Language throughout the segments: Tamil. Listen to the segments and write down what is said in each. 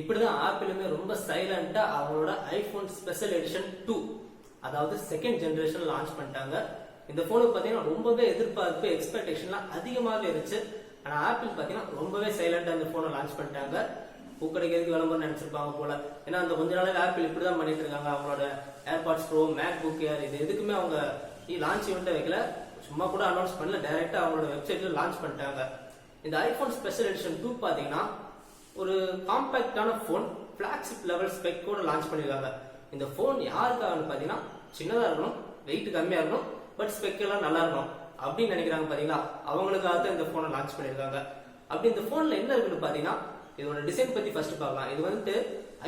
இப்படிதான் ஆப்பிளுமே ரொம்ப சைலண்டா அவங்களோட ஐபோன் ஸ்பெஷல் எடிஷன் 2 அதாவது செகண்ட் ஜெனரேஷன் லான்ச் பண்ணிட்டாங்க. இந்த போனுக்கு பாத்தீங்கன்னா ரொம்பவே எதிர்பார்ப்பு எக்ஸ்பெக்டேஷன்லாம் அதிகமாகவே இருந்துச்சு. ஆனா ஆப்பிள் பாத்தீங்கன்னா ரொம்பவே சைலண்டா இந்த போனை லான்ச் பண்ணிட்டாங்க. பூக்கடைக்கு விளம்பரம் நினைச்சிருப்பாங்க போல. ஏன்னா அந்த கொஞ்ச நாளாவே ஆப்பிள் இப்படிதான் பண்ணிட்டு இருக்காங்க. அவங்களோட ஏர்பாட்ஸ் ப்ரோ, மேக் புக் ஏர் இது எதுக்குமே அவங்க லான்ச் ஈவெண்ட்டை வைக்கல, சும்மா கூட அனௌன்ஸ் பண்ணல, டைரக்டா அவங்களோட வெப்சைட்ல லான்ச் பண்ணிட்டாங்க. இந்த ஐபோன் ஸ்பெஷல் எடிஷன் 2 பாத்தீங்கன்னா ஒரு காம்பாக்டான போன், பிளாக்ஷிப் லெவல் ஸ்பெக் கூட லான்ச் பண்ணிருக்காங்க. இந்த போன் யாருக்காகனு பாத்தீங்கன்னா சின்னதா இருக்கணும், வெயிட் கம்மியா இருக்கணும், பட் ஸ்பெக் எல்லாம் நல்லா இருக்கணும் அப்படின்னு நினைக்கிறாங்க பாத்தீங்களா, அவங்களுக்காக தான் இந்த போனை லான்ச் பண்ணிருக்காங்க. அப்படி இந்த போன்ல என்ன இருக்குன்னு பாத்தீங்கன்னா இதோட டிசைன் பத்தி ஃபர்ஸ்ட் பார்க்கலாம். இது வந்துட்டு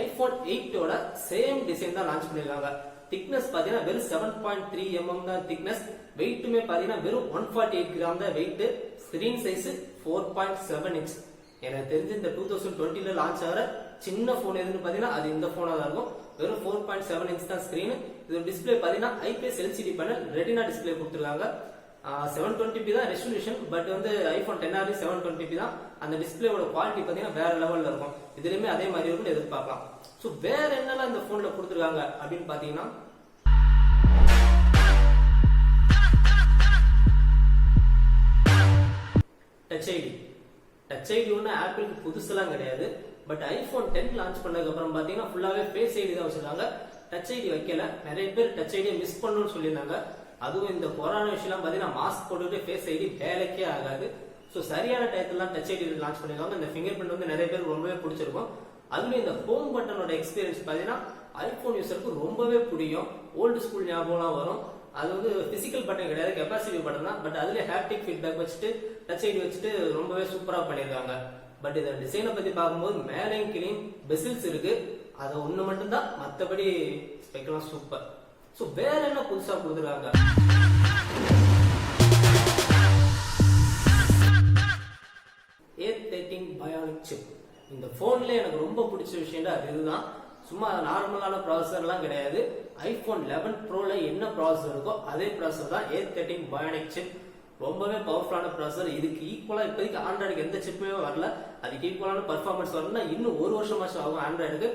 ஐபோன் 8ஓட சேம் டிசைன் தான் லான்ச் பண்ணிருக்காங்க. திக்னஸ் பாத்தீங்கன்னா வெறும் 7.3 mm தான் திக்னஸ். வெயிட்டுமே பாத்தீங்கன்னா வெறும் 148 கிராம் தான் வெயிட். Screen size 4.7 inch. எனக்கு தெரிஞ்சு இந்த 2020ல லான்ச் ஆகிற சின்ன போன் எதுன்னு பாத்தீங்கன்னா அது இந்த போனா தான் இருக்கும். வெறும் 4.7 inch தான் ஸ்கிரீன். இது டிஸ்பிளே பாத்தீங்கன்னா IPS LCD panel retina display கொடுத்துருக்காங்க. 720p தான் ரெசல்யூஷன். பட் வந்து ஐபோன் 10R 720p தான். அந்த டிஸ்பிளேவோட குவாலிட்டி பாத்தீங்கன்னா வேற லெவல்ல இருக்கும். இதுலயுமே அதே மாதிரி இருக்கும் எதிர்பார்க்கலாம். சோ வேற என்னெல்லாம் இந்த போன்ல கொடுத்துருக்காங்க அப்படின்னு பாத்தீங்கன்னா டச் ஐடி. டச் ஐடி ஒன்று ஆப்பிளுக்கு புதுசுலாம் கிடையாது. பட் ஐபோன் 10 லான்ச் பண்ணதுக்கு அப்புறம் பாத்தீங்கன்னா ஃபுல்லாவே ஃபேஸ் ஐடி தான் வச்சிருக்காங்க. டச் ஐடி வைக்கல. நிறைய பேர் டச் ஐடியை மிஸ் பண்ணணும்னு சொல்லியிருந்தாங்க. அதுவும் இந்த கொரோனா விஷயம் பாத்தீங்கன்னா மாஸ்க் போட்டுட்டு ஃபேஸ் ஐடி வேலைக்கே ஆகாது. ஸோ சரியான டயத்துல டச் ஐடி லான்ச் பண்ணிருக்காங்க. இந்த ஃபிங்கர் பிரிண்ட் வந்து நிறைய பேர் ரொம்பவே பிடிச்சிருக்கும். அதுலயும் இந்த ஹோம் பட்டனோட எக்ஸ்பீரியன்ஸ் பாத்தீங்கன்னா ஐபோன் யூசருக்கு ரொம்பவே பிடிக்கும். ஓல்டு ஸ்கூல் ஞாபகம்லாம் வரும். அது வந்து பிசிக்கல் பட்டன் கிடையாது, கெப்பாசிட்டி பட்டன் தான். பட் அதுல ஹாப்டிக் ஃபீட்பேக் வச்சுட்டு டச் ஐடி வச்சுட்டு ரொம்பவே சூப்பரா பண்ணிருக்காங்க. பட் இந்த டிசைனை பத்தி பார்க்கும்போது மேலையும் கீழையும் பெசில்ஸ் இருக்கு. அது ஒண்ணு மட்டும் தான், மற்றபடி ஸ்பெக்லாம் சூப்பர். சோ வேற என்ன புதுசா கொடுத்துருக்காங்க? A13 bionic chip. இந்த போன்ல எனக்கு ரொம்ப பிடிச்ச விஷயம் அது இதுதான். சும்மா நார்மலான ப்ராசஸர்லாம் கிடையாது. ஐபோன் 11 ப்ரோல என்ன ப்ராசஸர் இருக்கோ அதே ப்ராசஸர் தான் A13 bionic chip. ரொம்பவே பவர்ஃபுல்லான ப்ராசஸர். இதுக்கு ஈக்குவலா இப்போதைக்கு ஆண்ட்ராய்டுக்கு எந்த சிப்புமே வரல. அதுக்கு ஈக்குவலான பர்ஃபார்மன்ஸ் வரணும்னா இன்னும் ஒரு வருஷமாச்சும் ஆகும் ஆண்ட்ராய்டுக்கு.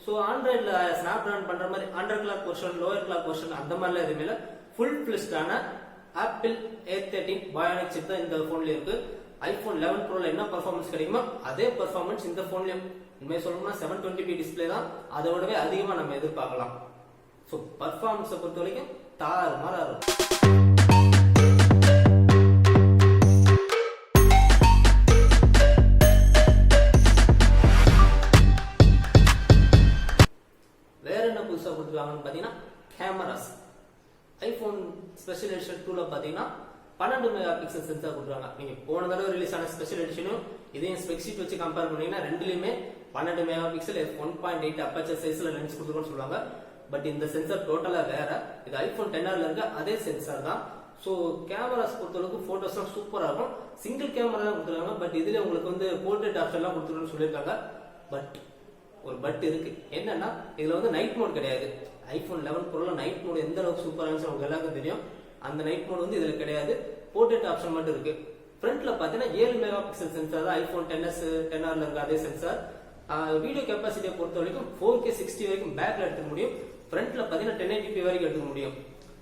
ஸோ ஆண்ட்ராய்டில் ஸ்னாப் டிராகன் பண்ற மாதிரி under clock portion, lower clock portion அந்த மாதிரிலாம் எதுவுமே இல்லை. ஃபுல் பிளிஸ்டான ஆப்பிள் A13 bionic chip தான் இந்த போன்ல இருக்கு. ஐபோன் 11 ப்ரோல என்ன பர்ஃபார்மன்ஸ் கிடைக்குமோ அதே பர்ஃபார்மன்ஸ் இந்த போன்லயும். உண்மையை சொல்லணும்னா 720p டிஸ்பிளே தான், அதை விடவே அதிகமா நம்ம எதிர்பார்க்கலாம். ஸோ பர்ஃபார்மன்ஸை பொறுத்த வரைக்கும் தாறுமாறா இருக்கும். பாத்தீங்கன்னா கேமராஸ் ஐபோன் ஸ்பெஷல் எடிஷன் 2ல பாத்தீங்கன்னா 12 மெகா பிக்சல் சென்சார் கொடுக்குறாங்க. நீங்க போன தடவை ரிலீஸ் ஆன ஸ்பெஷல் எடிஷனும் இதையும் ஸ்பெக் ஷீட் வச்சு கம்பேர் பண்ணீங்கன்னா ரெண்டுலயுமே 12 மெகா பிக்சல் 1.8 அப்பச்சர் சைஸ்ல லென்ஸ் கொடுத்துருக்கோம்னு சொல்லுவாங்க. பட் இந்த சென்சார் டோட்டலா வேற. இது ஐபோன் 10R இருக்க அதே சென்சார் தான். சோ கேமராஸ் பொறுத்தளவுக்கு போட்டோஸ்லாம் சூப்பரா இருக்கும். சிங்கிள் கேமரா தான் கொடுத்துருக்காங்க. பட் இதுல உங்களுக்கு வந்து போர்ட்ரேட் ஆப்ஷன்லாம் கொடுத்துருக்கோம்னு சொல்லியிருக்காங்க. பட் ஒரு பட் இருக்கு. என்னன்னா இதுல வந்து நைட் மோட் கிடையாது. ஐபோன் 11 ப்ரோல நைட் மோட் எந்த அளவுக்கு சூப்பரா இருந்துச்சு உங்களுக்கு எல்லாருக்கும் தெரியும். அந்த நைட் மோட் வந்து இதுல கிடையாது. போர்ட்ரேட் ஆப்ஷன் மட்டும் இருக்கு. ஃப்ரண்ட்ல பாத்தீங்கன்னா 7 மெகா பிக்சல் சென்சார் தான் ஐபோன் 10R இருக்க அதே சென்சார். வீடியோ கெப்பாசிட்டியை பொறுத்த வரைக்கும் 4K 60 வரைக்கும் பேக்ல எடுத்துக்க முடியும். ஃப்ரண்ட்ல பாத்தீங்கன்னா 1080p வரைக்கும் எடுத்துக்க முடியும்.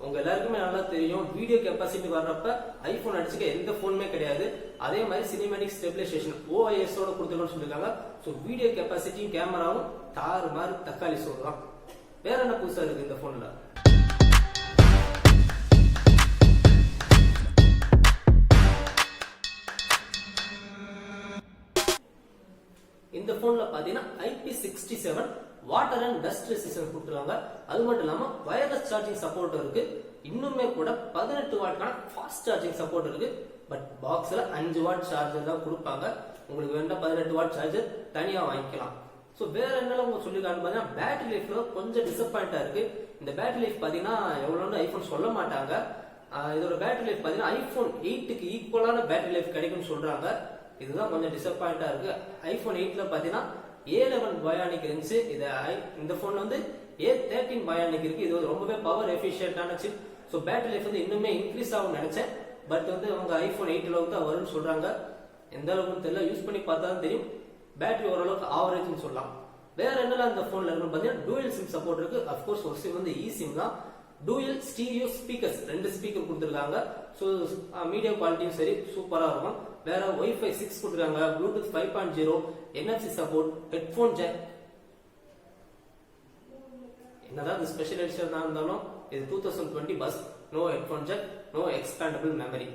உங்க எல்லாருக்குமே நல்லா தெரியும் வீடியோ கெப்பாசிட்டி வர்றப்ப ஐபோன் அடிச்சுக்க எந்த போனுமே கிடையாது. அதே மாதிரி சினிமேட்டிக் ஸ்டெபிலைசேஷன் OIS ஓட கொடுத்துருக்கோம்னு சொல்லிருக்காங்க. ஸோ வீடியோ கெப்பாசிட்டியும் கேமராவும் தாறு மாதிரி தக்காளி சொல்லலாம். வேற என்ன புதுசா இருக்கு இந்த போன்ல? இந்த போன்ல பாத்தீங்கன்னா IP67 water and dust resistance கொடுத்துருக்காங்க. அது மட்டும் இல்லாம வயர்லெஸ் சார்ஜிங் சப்போர்ட் இருக்கு. இன்னுமே கூட 18 வாட்கான ஃபாஸ்ட் சார்ஜிங் சப்போர்ட் இருக்கு. பட் பாக்ஸ்ல 5 வாட் சார்ஜர் தான் கொடுப்பாங்க. உங்களுக்கு வேண்டாம் 18 வாட் சார்ஜர் தனியா வாங்கிக்கலாம். சோ வேற என்னெல்லாம் உங்களுக்கு சொல்லிருக்காங்க பாத்தீங்கன்னா பேட்டரி லைஃப்ல கொஞ்சம் டிசப்பாயிண்டா இருக்கு. இந்த பேட்டரி லைஃப் பாத்தீங்கன்னா எவ்வளவுன்னு ஐபோன் சொல்ல மாட்டாங்க. இதோட பேட்டரி லைஃப் பாத்தீங்கன்னா ஐபோன் 8க்கு ஈக்குவலான பேட்டரி லைஃப் கிடைக்கும்னு சொல்றாங்க. இதுதான் கொஞ்சம் டிசப்பாயிண்டா இருக்கு. ஐபோன் 8ல பாத்தீங்கன்னா A11 bionic இருந்துச்சு. இந்த போன் வந்து A13 bionic இருக்கு. இது ரொம்பவே பவர் எஃபிஷியன்டான சிப். சோ பேட்டரி லைஃப் வந்து இன்னுமே இன்க்ரீஸ் ஆகும் நினைச்சேன். பட் வந்து அவங்க ஐபோன் 8 அளவுக்கு தான் வரும்னு சொல்றாங்க. எந்த அளவுக்கு தெரியல, யூஸ் பண்ணி பார்த்தா தான் தெரியும். பேட்டரி ஓரளவுக்கு ஆவரேஜ்னு சொல்லலாம். வேற என்னெல்லாம் இந்த போன்ல இருக்குன்னு பாத்தீங்கன்னா டூயல் சிம் சப்போர்ட் இருக்கு. அப்கோர்ஸ் ஒரு சிம் வந்து இ சிம் தான். டூயல் ஸ்டீரியோ ஸ்பீக்கர்ஸ் 2 ஸ்பீக்கர் கொடுத்துருக்காங்க. ஸோ மீடியா குவாலிட்டியும் சரி சூப்பரா இருக்கும். வேற Wi-Fi 6 கொடுத்துருக்காங்க, Bluetooth 5.0, NFC support, headphone jack. என்னதான் இது ஸ்பெஷல் எடிஷன் இருந்தாலும் இது 2020 பஸ், no headphone jack, no expandable memory.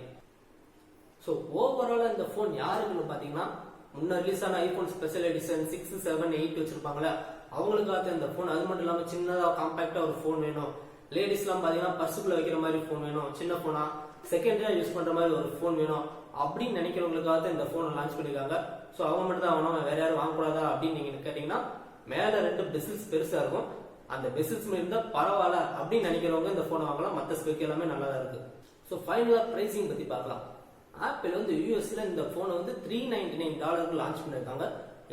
So ஓவராலா இந்த போன் யாருக்குன்னு பாத்தீங்கன்னா முன்ன ரிலீஸ் ஆன ஐபோன் ஸ்பெஷல் எடிஷன் 6, 7, 8 வச்சிருப்பாங்களே அவங்களுக்காக இந்த போன். அது மட்டும் இல்லாம சின்னதா காம்பாக்டா ஒரு போன் வேணும். லேடிஸ் எல்லாம் பாத்தீங்கன்னா பர்சுக்குள்ள வைக்கிற மாதிரி போன் வேணும், சின்ன போனா செகண்டரியா யூஸ் பண்ற மாதிரி ஒரு போன் வேணும் அப்படின்னு நினைக்கிறவங்களுக்காக இந்த போனை லான்ச் பண்ணிருக்காங்க. ஸோ அவங்க மட்டும் தான் ஆகணும், வேற யாரும் வாங்கக்கூடாதா அப்படின்னு நீங்க கேட்டீங்கன்னா மேல 2 பெசில்ஸ் பெருசா இருக்கும். அந்த பெசில்ஸ் இருந்தா பரவாயில்ல அப்படின்னு நினைக்கிறவங்க இந்த போனை வாங்கலாம். மற்ற ஸ்பெக் எல்லாமே நல்லா தான் இருக்கு. ஸோ ஃபைனலா பிரைசிங் பத்தி பார்க்கலாம். ஆப்பிள் வந்து யூஎஸ்ல இந்த போனை வந்து $399 லான்ச் பண்ணிருக்காங்க.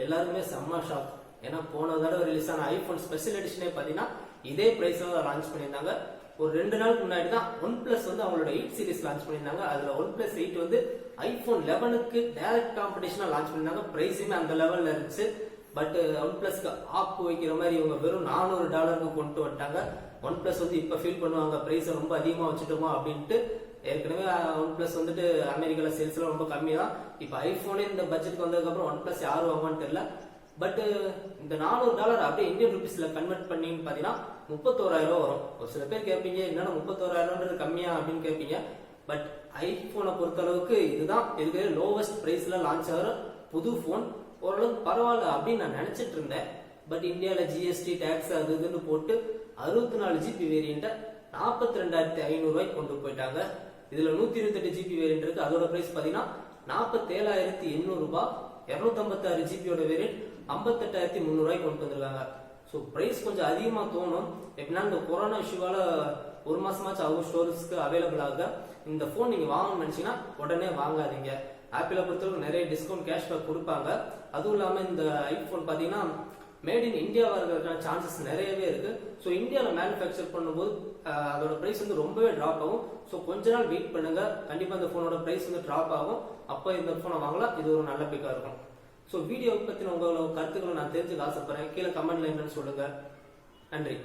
எல்லாருமே செம்ம ஷாக். ஏன்னா போன தடவை ரிலீஸ் ஆன ஐபோன் ஸ்பெஷல் எடிஷனே பாத்தீங்கன்னா இதே பிரைஸ்ல தான் லான்ச் பண்ணியிருந்தாங்க. ஒரு 2 நாளுக்கு முன்னாடி தான் ஒன் பிளஸ் வந்து அவங்களோட 8 சீரிஸ் லான்ச் பண்ணியிருந்தாங்க. அதுல ஒன் பிளஸ் 8 வந்து ஐபோன் 11க்கு டைரக்ட் காம்படிஷனா லான்ச் பண்ணிருந்தாங்க. பிரைஸுமே அந்த லெவல்ல இருந்துச்சு. பட் ஒன் பிளஸ்க்கு ஆப் வைக்கிற மாதிரி இவங்க வெறும் $400 கொண்டு வந்துட்டாங்க. ஒன் பிளஸ் வந்து இப்ப ஃபீல் பண்ணுவாங்க பிரைஸ் ரொம்ப அதிகமா வச்சுட்டோமா அப்படின்ட்டு. ஏற்கனவே ஒன் பிளஸ் வந்துட்டு அமெரிக்கால சேல்ஸ் எல்லாம் ரொம்ப கம்மி தான். இப்ப ஐபோனே இந்த பட்ஜெட்க்கு வந்ததுக்கு அப்புறம் ஒன் பிளஸ் யாரும் வாங்குவான்னு தெரியல. பட் இந்த $400 அப்படியே இந்தியன் ருபீஸ்ல கன்வெர்ட் பண்ணீங்கன்னு பாத்தீங்கன்னா 31,000 வரும். ஒரு சில பேர் கேட்பீங்க என்னன்னா 31,000 கம்மியா அப்படின்னு கேட்பீங்க. பட் ஐபோனை பொறுத்த அளவுக்கு இதுதான் இருக்கிற லோவஸ்ட் பிரைஸ்ல லான்ச் ஆகிற புது போன். ஓரளவுக்கு பரவாயில்ல அப்படின்னு நான் நினைச்சிட்டு இருந்தேன். பட் இந்தியால ஜிஎஸ்டி டாக்ஸ் அது இதுன்னு போட்டு 64 ஜிபி வேரியண்ட 42,500 கொண்டு போயிட்டாங்க. இதுல 128 ஜிபி வேரியன்ட் இருக்கு. அதோட பிரைஸ் பாத்தீங்கன்னா 47,800. 256 ஜிபியோட வேரியன்ட் 58,300 கொண்டு வந்திருக்காங்க. ஸோ பிரைஸ் கொஞ்சம் அதிகமா தோணும். எப்படின்னா இந்த கொரோனா இஷ்யூவால ஒரு மாசமாச்சு அவங்க ஸ்டோர்ஸ்க்கு அவைலபிள் ஆகுது. இந்த போன் நீங்க வாங்கணும்னு நினைச்சீங்கன்னா உடனே வாங்காதீங்க. ஆப்பிளை பொறுத்தவரைக்கும் நிறைய டிஸ்கவுண்ட் கேஷ்பேக் கொடுப்பாங்க. அதுவும் இல்லாம இந்த ஐபோன் பாத்தீங்கன்னா மேட் இன் இந்தியாவா இருக்கிறதுக்கான சான்சஸ் நிறையவே இருக்கு. ஸோ இந்தியாவில மேனுஃபேக்சர் பண்ணும்போது அதோட பிரைஸ் வந்து ரொம்பவே டிராப் ஆகும். ஸோ கொஞ்ச நாள் வெயிட் பண்ணுங்க, கண்டிப்பா இந்த போனோட பிரைஸ் வந்து டிராப் ஆகும். அப்போ இந்த போனை வாங்கலாம். இது ஒரு நல்ல பிக்கா இருக்கும். ஸோ வீடியோ பத்தின உங்களோட கருத்துக்களை நான் தெரிஞ்சுக்க ஆசைப்படுறேன். கீழே கமெண்ட்ல என்னன்னு சொல்லுங்க. நன்றி.